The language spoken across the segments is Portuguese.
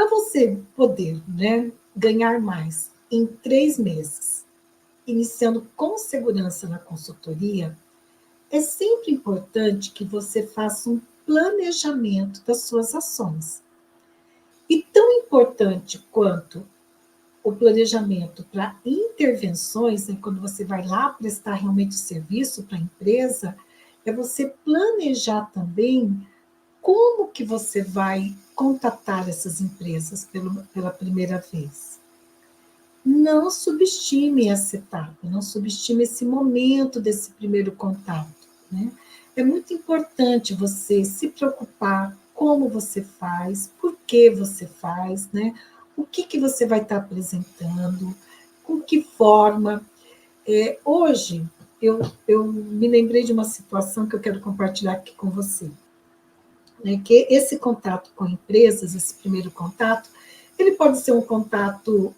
Para você poder, né, ganhar mais em 3 meses, iniciando com segurança na consultoria, é sempre importante que você faça um planejamento das suas ações. E tão importante quanto o planejamento para intervenções, né, quando você vai lá prestar realmente o serviço para a empresa, é você planejar também como que você vai contatar essas empresas pela primeira vez. Não subestime essa etapa, não subestime esse momento desse primeiro contato, né? É muito importante você se preocupar como você faz, por que você faz, né? O que você vai estar apresentando, com que forma. Hoje, eu me lembrei de uma situação que eu quero compartilhar aqui com você, né? Que esse contato com empresas, esse primeiro contato, ele pode ser um contato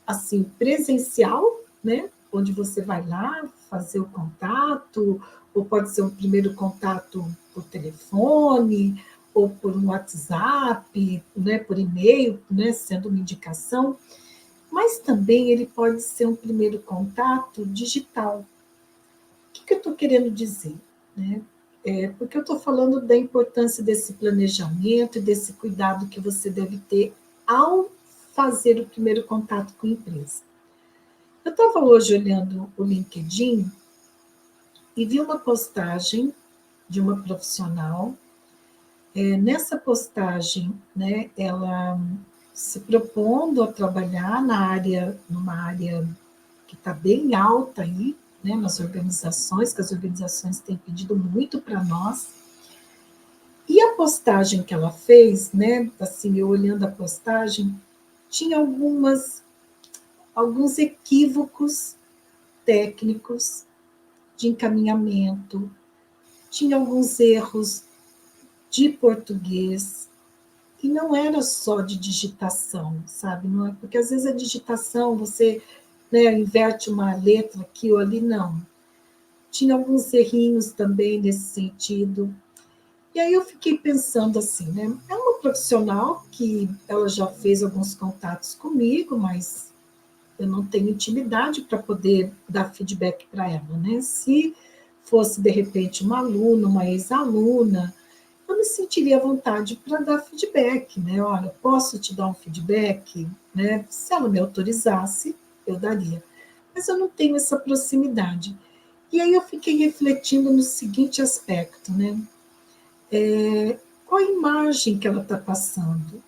assim, presencial, né? Onde você vai lá fazer o contato, ou pode ser um primeiro contato por telefone, ou por um WhatsApp, né? Por e-mail, né? Sendo uma indicação, mas também ele pode ser um primeiro contato digital. O que eu estou querendo dizer, né? Porque eu estou falando da importância desse planejamento e desse cuidado que você deve ter ao fazer o primeiro contato com a empresa. Eu estava hoje olhando o LinkedIn e vi uma postagem de uma profissional. Nessa postagem, né, ela se propondo a trabalhar numa área que está bem alta aí, né, nas organizações, que as organizações têm pedido muito para nós. E a postagem que ela fez, né, assim, eu olhando a postagem, tinha alguns equívocos técnicos de encaminhamento, tinha alguns erros de português, e não era só de digitação, sabe? Não é, porque às vezes a digitação, você, né, inverte uma letra aqui ou ali, não. Tinha alguns errinhos também nesse sentido. E aí eu fiquei pensando assim, né? É uma profissional que ela já fez alguns contatos comigo, mas eu não tenho intimidade para poder dar feedback para ela, né? Se fosse, de repente, uma aluna, uma ex-aluna, eu me sentiria à vontade para dar feedback, né? Olha, posso te dar um feedback, né? Se ela me autorizasse, eu daria. Mas eu não tenho essa proximidade. E aí eu fiquei refletindo no seguinte aspecto, né? Qual a imagem que ela está passando,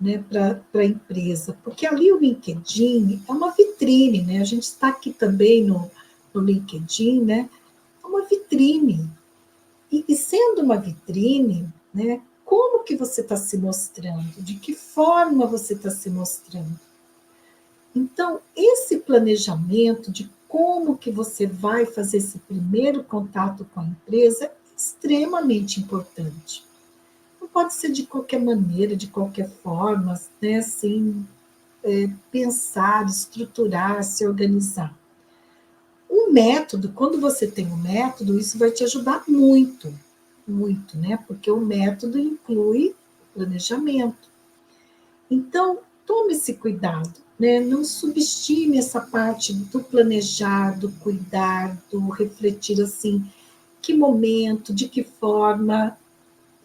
né, para a empresa? Porque ali o LinkedIn é uma vitrine, né? A gente está aqui também no LinkedIn, né? É uma vitrine. E sendo uma vitrine, né, como que você está se mostrando? De que forma você está se mostrando? Então, esse planejamento de como que você vai fazer esse primeiro contato com a empresa é extremamente importante. Não pode ser de qualquer maneira, de qualquer forma, né, assim, pensar, estruturar, se organizar. O método, quando você tem um método, isso vai te ajudar muito, muito, né? Porque o método inclui planejamento. Então, tome esse cuidado, né? Não subestime essa parte do planejar, do cuidar, do refletir assim, que momento, de que forma,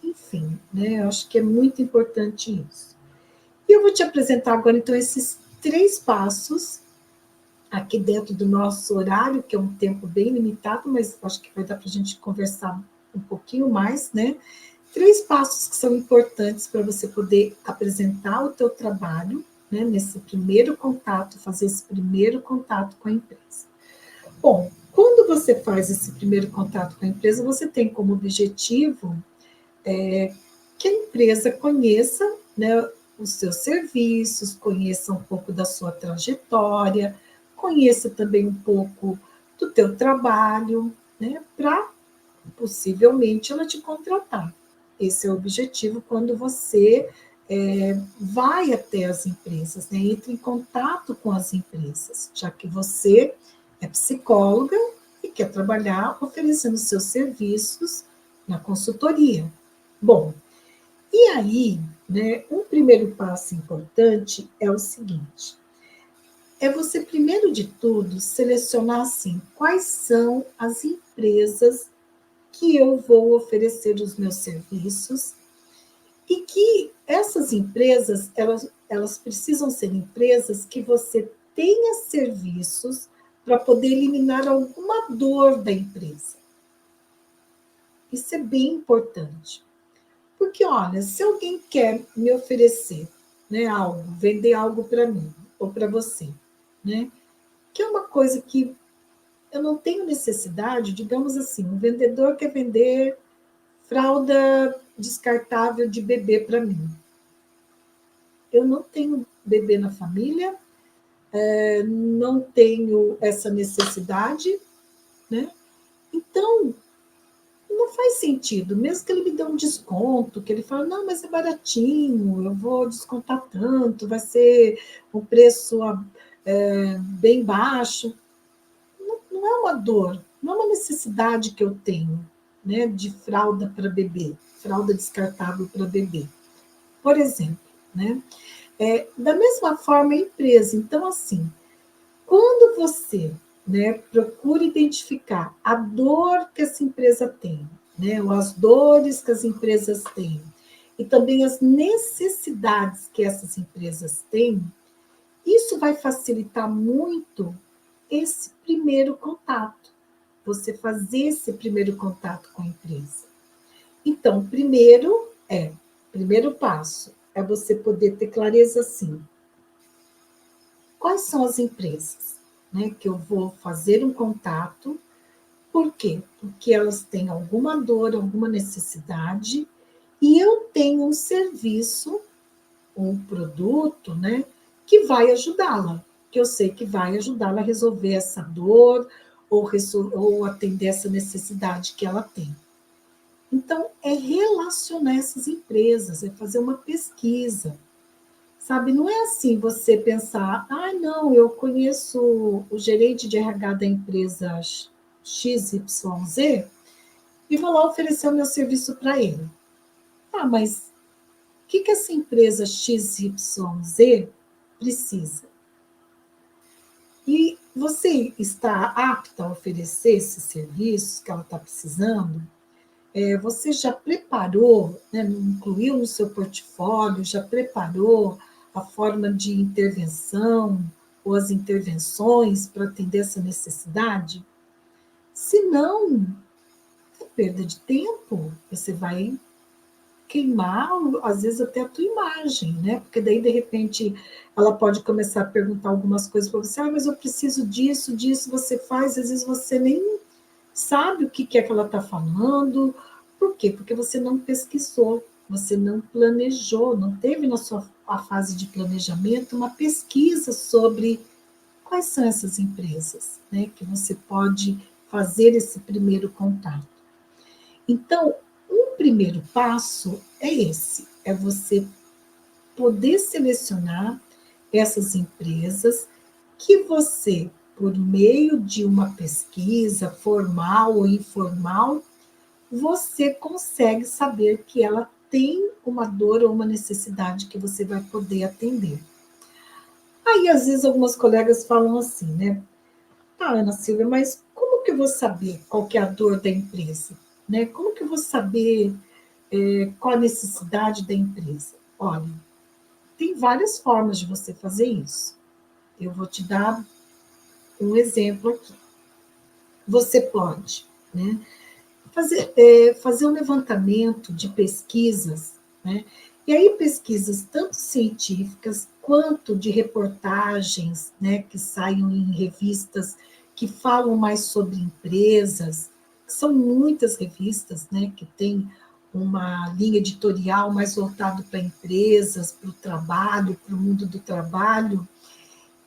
enfim, né? Eu acho que é muito importante isso. E eu vou te apresentar agora, então, esses 3 passos aqui dentro do nosso horário, que é um tempo bem limitado, mas acho que vai dar para a gente conversar um pouquinho mais, né? 3 passos que são importantes para você poder apresentar o teu trabalho, né? Nesse primeiro contato, fazer esse primeiro contato com a empresa. Bom, quando você faz esse primeiro contato com a empresa, você tem como objetivo que a empresa conheça, né, os seus serviços, conheça um pouco da sua trajetória, conheça também um pouco do teu trabalho, né, para possivelmente ela te contratar. Esse é o objetivo quando você vai até as empresas, né, entra em contato com as empresas, já que você é psicóloga e quer trabalhar oferecendo seus serviços na consultoria. Bom, e aí, né, um primeiro passo importante é o seguinte: é você, primeiro de tudo, selecionar assim, quais são as empresas que eu vou oferecer os meus serviços e que essas empresas, elas precisam ser empresas que você tenha serviços para poder eliminar alguma dor da empresa. Isso é bem importante. Porque, olha, se alguém quer me oferecer, né, algo, vender algo para mim ou para você, né, que é uma coisa que eu não tenho necessidade, digamos assim, um vendedor quer vender fralda descartável de bebê para mim. Eu não tenho bebê na família, não tenho essa necessidade, né? Então, não faz sentido, mesmo que ele me dê um desconto, que ele fala, não, mas é baratinho, eu vou descontar tanto, vai ser um preço bem baixo. Não, não é uma dor, não é uma necessidade que eu tenho, né, de fralda para bebê, fralda descartável para bebê, por exemplo, né? Da mesma forma, a empresa. Então, assim, quando você, né, procura identificar a dor que essa empresa tem, né, ou as dores que as empresas têm, e também as necessidades que essas empresas têm, isso vai facilitar muito esse primeiro contato, você fazer esse primeiro contato com a empresa. Então, primeiro passo é você poder ter clareza assim, quais são as empresas, né, que eu vou fazer um contato. Por quê? Porque elas têm alguma dor, alguma necessidade, e eu tenho um serviço, um produto, né, que vai ajudá-la, que eu sei que vai ajudá-la a resolver essa dor ou atender essa necessidade que ela tem. Então, é relacionar essas empresas, é fazer uma pesquisa. Sabe, não é assim você pensar, não, eu conheço o gerente de RH da empresa XYZ e vou lá oferecer o meu serviço para ele. Mas o que essa empresa XYZ precisa? E você está apta a oferecer esses serviços que ela está precisando? Você já preparou, né, incluiu no seu portfólio, já preparou a forma de intervenção ou as intervenções para atender essa necessidade? Se não, é perda de tempo. Você vai queimar, às vezes, até a tua imagem, né? Porque daí, de repente, ela pode começar a perguntar algumas coisas para você, mas eu preciso disso, disso, você faz, às vezes você nem sabe o que é que ela está falando. Por quê? Porque você não pesquisou, você não planejou, não teve na sua a fase de planejamento uma pesquisa sobre quais são essas empresas, né, que você pode fazer esse primeiro contato. Então, um primeiro passo é esse, é você poder selecionar essas empresas que você, por meio de uma pesquisa formal ou informal, você consegue saber que ela tem uma dor ou uma necessidade que você vai poder atender. Aí, às vezes, algumas colegas falam assim, né? Ana Silvia, mas como que eu vou saber qual que é a dor da empresa? Né? Como que eu vou saber qual a necessidade da empresa? Olha, tem várias formas de você fazer isso. Eu vou te dar um exemplo aqui. Você pode, né, fazer um levantamento de pesquisas, né? E aí pesquisas tanto científicas quanto de reportagens, né, que saiam em revistas que falam mais sobre empresas, que são muitas revistas, né, que tem uma linha editorial mais voltada para empresas, para o trabalho, para o mundo do trabalho.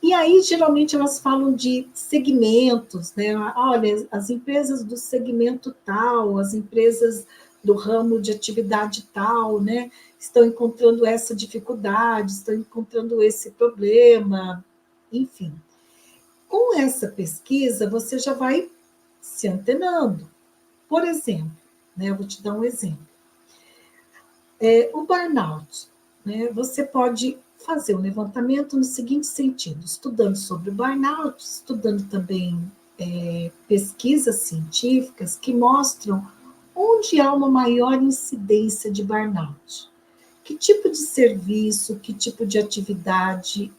E aí, geralmente, elas falam de segmentos, né? Olha, as empresas do segmento tal, as empresas do ramo de atividade tal, né? Estão encontrando essa dificuldade, estão encontrando esse problema, enfim. Com essa pesquisa, você já vai se antenando. Por exemplo, né? Eu vou te dar um exemplo. O burnout. né, você pode fazer um levantamento no seguinte sentido, estudando sobre o burnout, estudando também pesquisas científicas que mostram onde há uma maior incidência de burnout. Que tipo de serviço, que tipo de atividade,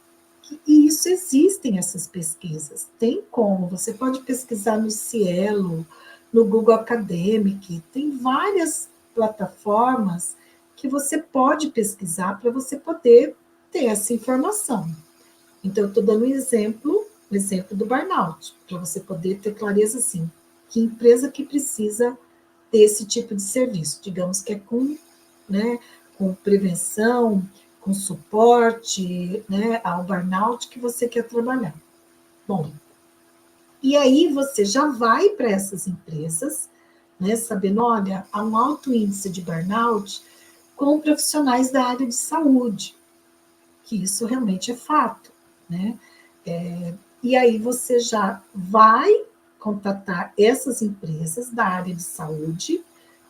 e isso existem essas pesquisas. Tem como, você pode pesquisar no Cielo, no Google Academic, tem várias plataformas que você pode pesquisar para você poder ter essa informação. Então, eu estou dando o exemplo do burnout, para você poder ter clareza assim, que empresa que precisa desse tipo de serviço, digamos que é com prevenção, com suporte, né, ao burnout que você quer trabalhar. Bom, e aí você já vai para essas empresas, né, sabendo, olha, há um alto índice de burnout com profissionais da área de saúde, que isso realmente é fato, né? E aí você já vai contatar essas empresas da área de saúde,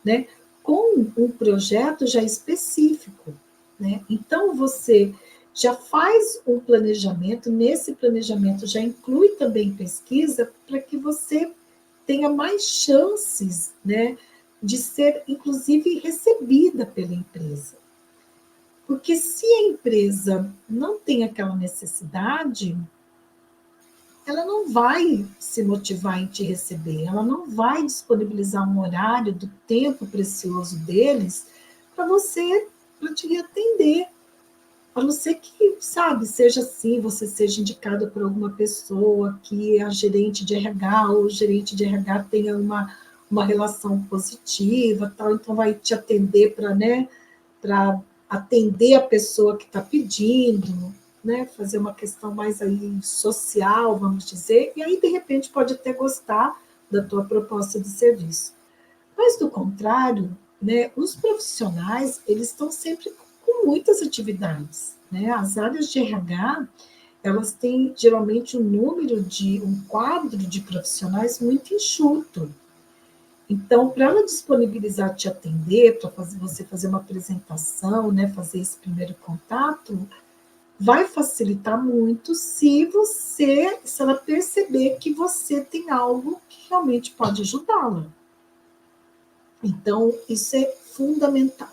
né, com um projeto já específico, né? Então você já faz um planejamento, nesse planejamento já inclui também pesquisa para que você tenha mais chances, né, de ser inclusive recebida pela empresa. Porque se a empresa não tem aquela necessidade, ela não vai se motivar em te receber, ela não vai disponibilizar um horário do tempo precioso deles para você, para te atender. A não ser que, sabe, seja assim, você seja indicado por alguma pessoa que a gerente de RH ou o gerente de RH tenha uma relação positiva, tal, então vai te atender para, né, para atender a pessoa que está pedindo, né, fazer uma questão mais aí social, vamos dizer, e aí de repente pode até gostar da tua proposta de serviço. Mas do contrário, né, os profissionais, eles estão sempre com muitas atividades, né? As áreas de RH, elas têm geralmente um quadro de profissionais muito enxuto. Então, para ela disponibilizar te atender, para você fazer uma apresentação, né, fazer esse primeiro contato, vai facilitar muito se ela perceber que você tem algo que realmente pode ajudá-la. Então, isso é fundamental.